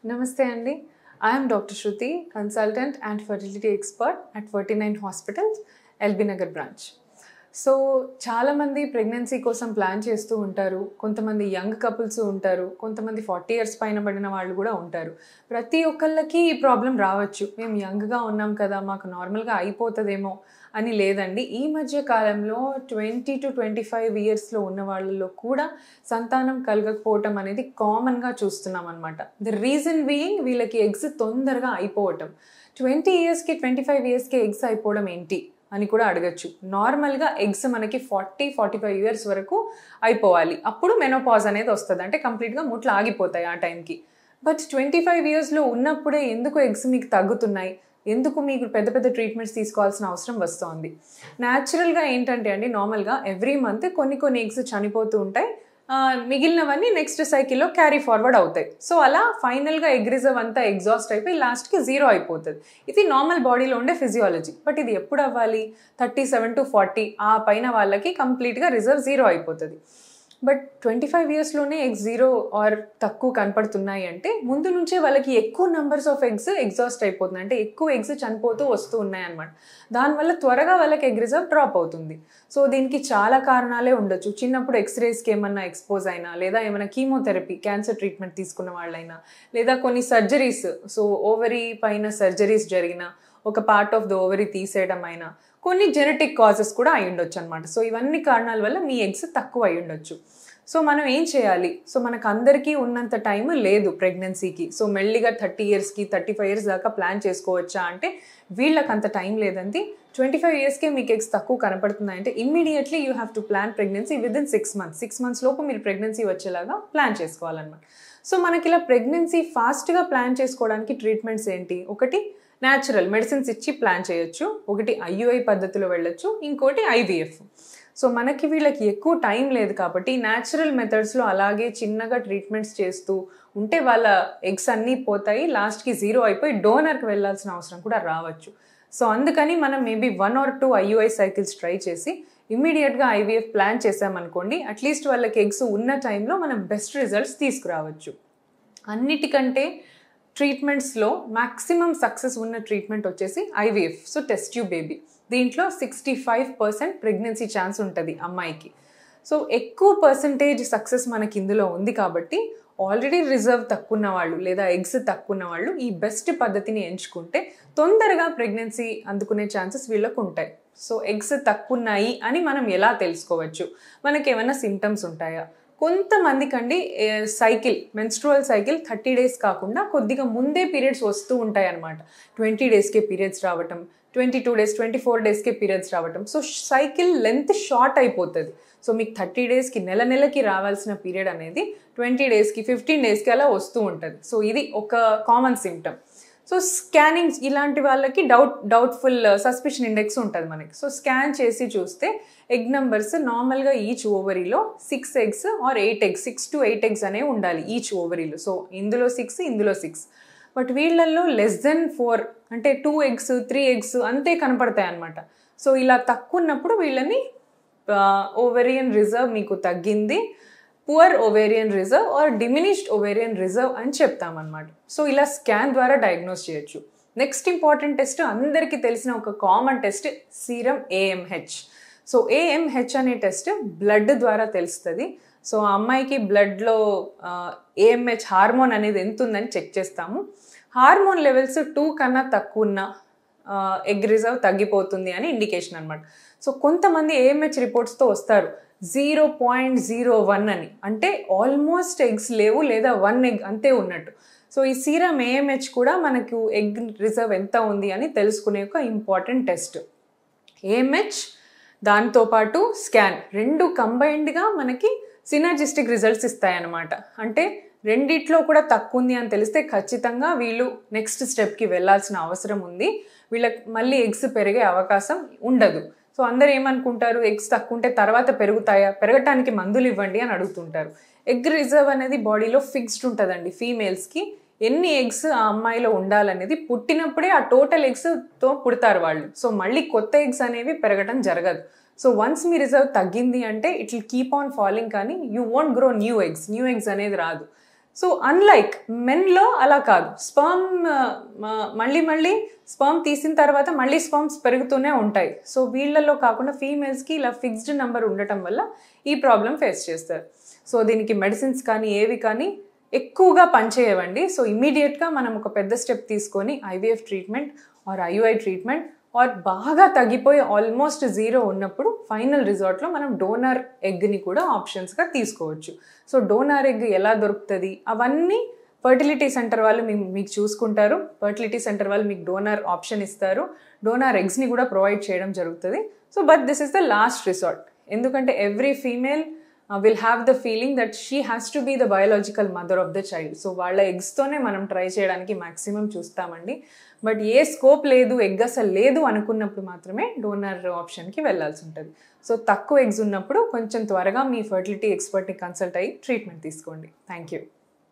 Namaste Andy. I am Dr. Shruti, consultant and fertility expert at 49 Hospitals, LB Nagar branch. So చాలామంది pregnancy కోసం plan చేస్తూ ఉంటారు. కొంతమంది young couples ఉంటారు, కొంతమంది 40 ఇయర్స్ పైన పడిన వాళ్ళు కూడా ఉంటారు. ప్రతి ఒక్కళ్ళకి ఈ ప్రాబ్లం రావచ్చు. మేము యంగ్గా ఉన్నాం కదా, మాకు నార్మల్గా అయిపోతుందేమో అని లేదండి. ఈ మధ్య కాలంలో 20 to 25 ఇయర్స్లో ఉన్న వాళ్ళలో కూడా సంతానం కలగకపోవటం అనేది కామన్గా చూస్తున్నాం అనమాట. ద రీజన్ బీయింగ్ వీళ్ళకి ఎగ్స్ తొందరగా అయిపోవటం. 20 ఇయర్స్కి 25 ఇయర్స్కి ఎగ్స్ అయిపోవడం ఏంటి అని కూడా అడగచ్చు. నార్మల్గా ఎగ్స్ మనకి 40-45 ఇయర్స్ వరకు అయిపోవాలి. అప్పుడు మెనోపాజ్ అనేది వస్తుంది, అంటే కంప్లీట్గా ముట్లు ఆగిపోతాయి ఆ టైంకి. బట్ 25 ఇయర్స్లో ఉన్నప్పుడే ఎందుకు ఎగ్స్ మీకు తగ్గుతున్నాయి, ఎందుకు మీకు పెద్ద పెద్ద ట్రీట్మెంట్స్ తీసుకోవాల్సిన అవసరం వస్తుంది? న్యాచురల్గా ఏంటంటే అండి, నార్మల్గా ఎవ్రీ మంత్ కొన్ని ఎగ్స్ చనిపోతూ ఉంటాయి, మిగిలినవన్నీ నెక్స్ట్ సైకిల్లో క్యారీ ఫార్వర్డ్ అవుతాయి. సో అలా ఫైనల్గా ఎగ్ రిజర్వ్ అంతా ఎగ్జాస్ట్ అయిపోయి లాస్ట్కి 0 అయిపోతుంది. ఇది నార్మల్ బాడీలో ఉండే ఫిజియాలజీ. బట్ ఇది ఎప్పుడు అవ్వాలి? 37 to 40 ఆ పైన వాళ్ళకి కంప్లీట్గా రిజర్వ్ 0 అయిపోతుంది. బట్ 25 ఇయర్స్లోనే ఎగ్స్ 0 ఆర్ తక్కువ కనపడుతున్నాయి అంటే ముందు నుంచే వాళ్ళకి ఎక్కువ నెంబర్స్ ఆఫ్ ఎగ్స్ ఎగ్జాస్ట్ అయిపోతున్నాయి, అంటే ఎక్కువ ఎగ్స్ చనిపోతూ వస్తూ ఉన్నాయి అన్నమాట. దానివల్ల త్వరగా వాళ్ళకి ఎగ్ రిజర్వ్ డ్రాప్ అవుతుంది. సో దీనికి చాలా కారణాలే ఉండొచ్చు. చిన్నప్పుడు ఎక్స్రేస్కి ఏమన్నా ఎక్స్పోజ్ అయినా, లేదా ఏమైనా కీమోథెరపీ క్యాన్సర్ ట్రీట్మెంట్ తీసుకున్న వాళ్ళైనా, లేదా కొన్ని సర్జరీస్, సో ఓవరీ పైన సర్జరీస్ జరిగిన, ఒక పార్ట్ ఆఫ్ ద ఓవరీ తీసేయడం అయినా, కొన్ని జెనెటిక్ కాజెస్ కూడా అయి ఉండొచ్చు అనమాట. సో ఇవన్నీ కారణాల వల్ల మీ ఎగ్స్ తక్కువ అయి ఉండొచ్చు. సో మనం ఏం చేయాలి? సో మనకు అందరికీ ఉన్నంత టైం లేదు ప్రెగ్నెన్సీకి. సో మెల్లిగా 30 ఇయర్స్కి 35 ఇయర్స్ దాకా ప్లాన్ చేసుకోవచ్చా అంటే వీళ్ళకి అంత టైం లేదండి. 25 ఇయర్స్కే మీకు ఎగ్స్ తక్కువ కనపడుతున్నాయంటే immediately you have to plan pregnancy within 6 months. 6 months లోపు మీరు ప్రెగ్నెన్సీ వచ్చేలాగా ప్లాన్ చేసుకోవాలన్నమాట. సో మనకి ఇలా ప్రెగ్నెన్సీ ఫాస్ట్గా ప్లాన్ చేసుకోవడానికి ట్రీట్మెంట్స్ ఏంటి? ఒకటి న్యాచురల్ మెడిసిన్స్ ఇచ్చి ప్లాన్ చేయొచ్చు, ఒకటి IUI పద్ధతిలో వెళ్ళొచ్చు, ఇంకోటి IVF. సో మనకి వీళ్ళకి ఎక్కువ టైం లేదు కాబట్టి న్యాచురల్ మెథడ్స్లో అలాగే చిన్నగా ట్రీట్మెంట్స్ చేస్తూ ఉంటే వాళ్ళ ఎగ్స్ అన్నీ పోతాయి, లాస్ట్కి 0 అయిపోయి డోనర్కి వెళ్ళాల్సిన అవసరం కూడా రావచ్చు. సో అందుకని మనం maybe 1 or 2 IUI cycles try చేసి ఇమ్మీడియట్గా IVF ప్లాన్ చేసామనుకోండి, అట్లీస్ట్ వాళ్ళకి ఎగ్స్ ఉన్న టైంలో మనం బెస్ట్ రిజల్ట్స్ తీసుకురావచ్చు. అన్నిటికంటే ట్రీట్మెంట్స్లో మ్యాక్సిమం సక్సెస్ ఉన్న ట్రీట్మెంట్ వచ్చేసి IVF. So test tube baby, దీంట్లో 65% ప్రెగ్నెన్సీ ఛాన్స్ ఉంటుంది అమ్మాయికి. సో ఎక్కువ పర్సంటేజ్ సక్సెస్ మనకి ఇందులో ఉంది కాబట్టి ఆల్రెడీ రిజర్వ్ తక్కువ ఉన్న వాళ్ళు లేదా ఎగ్స్ తక్కువ ఉన్న వాళ్ళు ఈ బెస్ట్ పద్ధతిని ఎంచుకుంటే తొందరగా ప్రెగ్నెన్సీ అందుకునే ఛాన్సెస్ వీళ్ళకు ఉంటాయి. సో ఎగ్స్ తక్కువ ఉన్నాయి అని మనం ఎలా తెలుసుకోవచ్చు? మనకి ఏమైనా సిమ్టమ్స్ ఉంటాయా? కొంతమందికి అండి మెన్స్ట్రువల్ సైకిల్ 30 days కాకుండా కొద్దిగా ముందే పీరియడ్స్ వస్తూ ఉంటాయి అన్నమాట. 20 daysకే పీరియడ్స్ రావటం, 22 days 24 daysకే పీరియడ్స్ రావటం. సో సైకిల్ లెంత్ షార్ట్ అయిపోతుంది. సో మీకు 30 daysకి నెలకి రావాల్సిన పీరియడ్ అనేది 20 daysకి 15 daysకి అలా వస్తూ ఉంటుంది. సో ఇది ఒక కామన్ సిమ్టమ్. సో స్కానింగ్ ఇలాంటి వాళ్ళకి డౌట్ఫుల్ సస్పిషన్ ఇండెక్స్ ఉంటుంది మనకి. సో స్కాన్ చేసి చూస్తే ఎగ్ నెంబర్స్ నార్మల్గా each ఓవరీలో 6 eggs or 8 eggs, 6 to 8 eggs అనేవి ఉండాలి ఈచ్ ఓవరీలో. సో ఇందులో 6, ఇందులో 6. బట్ వీళ్ళల్లో less than 4 అంటే 2 eggs 3 eggs అంతే కనపడతాయి అన్నమాట. సో ఇలా తక్కువ ఉన్నప్పుడు వీళ్ళని ఓవేరియన్ రిజర్వ్ మీకు తగ్గింది, poor ovarian reserve are diminished ovarian reserve అని చెప్తామన్నమాట. సో ఇలా స్కాన్ ద్వారా డయాగ్నోస్ చేయొచ్చు. నెక్స్ట్ ఇంపార్టెంట్ టెస్ట్ అందరికీ తెలిసిన ఒక common test serum AMH. So AMH అనే టెస్ట్ బ్లడ్ ద్వారా తెలుస్తుంది. సో ఆ అమ్మాయికి బ్లడ్లో AMH హార్మోన్ అనేది ఎంత ఉందని చెక్ చేస్తాము. హార్మోన్ లెవెల్స్ 2 కన్నా తక్కువ ఉన్న ఎగ్ రిజర్వ్ తగ్గిపోతుంది అని ఇండికేషన్ అనమాట. సో కొంతమంది AMH రిపోర్ట్స్తో వస్తారు 0.01 అని, అంటే ఆల్మోస్ట్ ఎగ్స్ లేవు లేదా 1 egg అంతే ఉన్నట్టు. సో ఈ సీరం AMH కూడా మనకు ఎగ్ రిజర్వ్ ఎంత ఉంది అని తెలుసుకునే ఒక ఇంపార్టెంట్ టెస్ట్. AMH దాంతోపాటు స్కాన్ రెండు కంబైన్డ్గా మనకి సినర్జిస్టిక్ రిజల్ట్స్ ఇస్తాయన్నమాట. అంటే రెండిట్లో కూడా తక్కువ ఉంది అని తెలిస్తే ఖచ్చితంగా వీళ్ళు నెక్స్ట్ స్టెప్కి వెళ్ళాల్సిన అవసరం ఉంది, వీళ్ళకి మళ్ళీ ఎగ్స్ పెరిగే అవకాశం ఉండదు. సో అందరు ఏమనుకుంటారు, ఎగ్స్ తక్కువ ఉంటే తర్వాత పెరుగుతాయా, పెరగటానికి మందులు ఇవ్వండి అని అడుగుతుంటారు. ఎగ్ రిజర్వ్ అనేది బాడీలో ఫిక్స్డ్ ఉంటుందండి. ఫీమేల్స్కి ఎన్ని ఎగ్స్ ఆ అమ్మాయిలో ఉండాలనేది పుట్టినప్పుడే ఆ టోటల్ ఎగ్స్తో పుడతారు వాళ్ళు. సో మళ్ళీ కొత్త ఎగ్స్ అనేవి పెరగడం జరగదు. సో వన్స్ మీ రిజర్వ్ తగ్గింది అంటే it will keep on falling, కానీ you won't grow new eggs అనేది రాదు. సో అన్లైక్ మెన్లో అలా కాదు, స్పర్మ్ మళ్ళీ స్పర్మ్ తీసిన తర్వాత మళ్ళీ స్పర్మ్స్ పెరుగుతూనే ఉంటాయి. సో వీళ్ళల్లో కాకుండా ఫీమేల్స్కి ఇలా ఫిక్స్డ్ నెంబర్ ఉండటం వల్ల ఈ ప్రాబ్లం ఫేస్ చేస్తారు. సో దీనికి మెడిసిన్స్ కానీ ఏవి కానీ ఎక్కువగా పనిచేయవండి. సో ఇమీడియట్గా మనం ఒక పెద్ద స్టెప్ తీసుకొని IVF treatment are IUI treatment are బాగా తగ్గిపోయి ఆల్మోస్ట్ జీరో ఉన్నప్పుడు ఫైనల్ రిజార్ట్లో మనం డోనర్ ఎగ్ని కూడా ఆప్షన్స్గా తీసుకోవచ్చు. సో డోనర్ ఎగ్ ఎలా దొరుకుతుంది అవన్నీ ఫర్టిలిటీ సెంటర్ వాళ్ళు మీకు చూసుకుంటారు. ఫర్టిలిటీ సెంటర్ వాళ్ళు మీకు డోనర్ ఆప్షన్ ఇస్తారు, డోనర్ ఎగ్స్ని కూడా ప్రొవైడ్ చేయడం జరుగుతుంది. So but this is the last resort, ఎందుకంటే every female will have the feeling that she has to be the biological mother of the child. So వాళ్ళ ఎగ్స్తోనే మనం ట్రై చేయడానికి మ్యాక్సిమం చూస్తామండి. బట్ ఏ స్కోప్ లేదు, egg అసలు లేదు అనుకున్నప్పుడు మాత్రమే డోనర్ ఆప్షన్కి వెళ్ళాల్సి ఉంటుంది. సో తక్కువ ఎగ్స్ ఉన్నప్పుడు కొంచెం త్వరగా మీ ఫర్టిలిటీ ఎక్స్పర్ట్ని కన్సల్ట్ అయ్యి ట్రీట్మెంట్ తీసుకోండి. Thank you.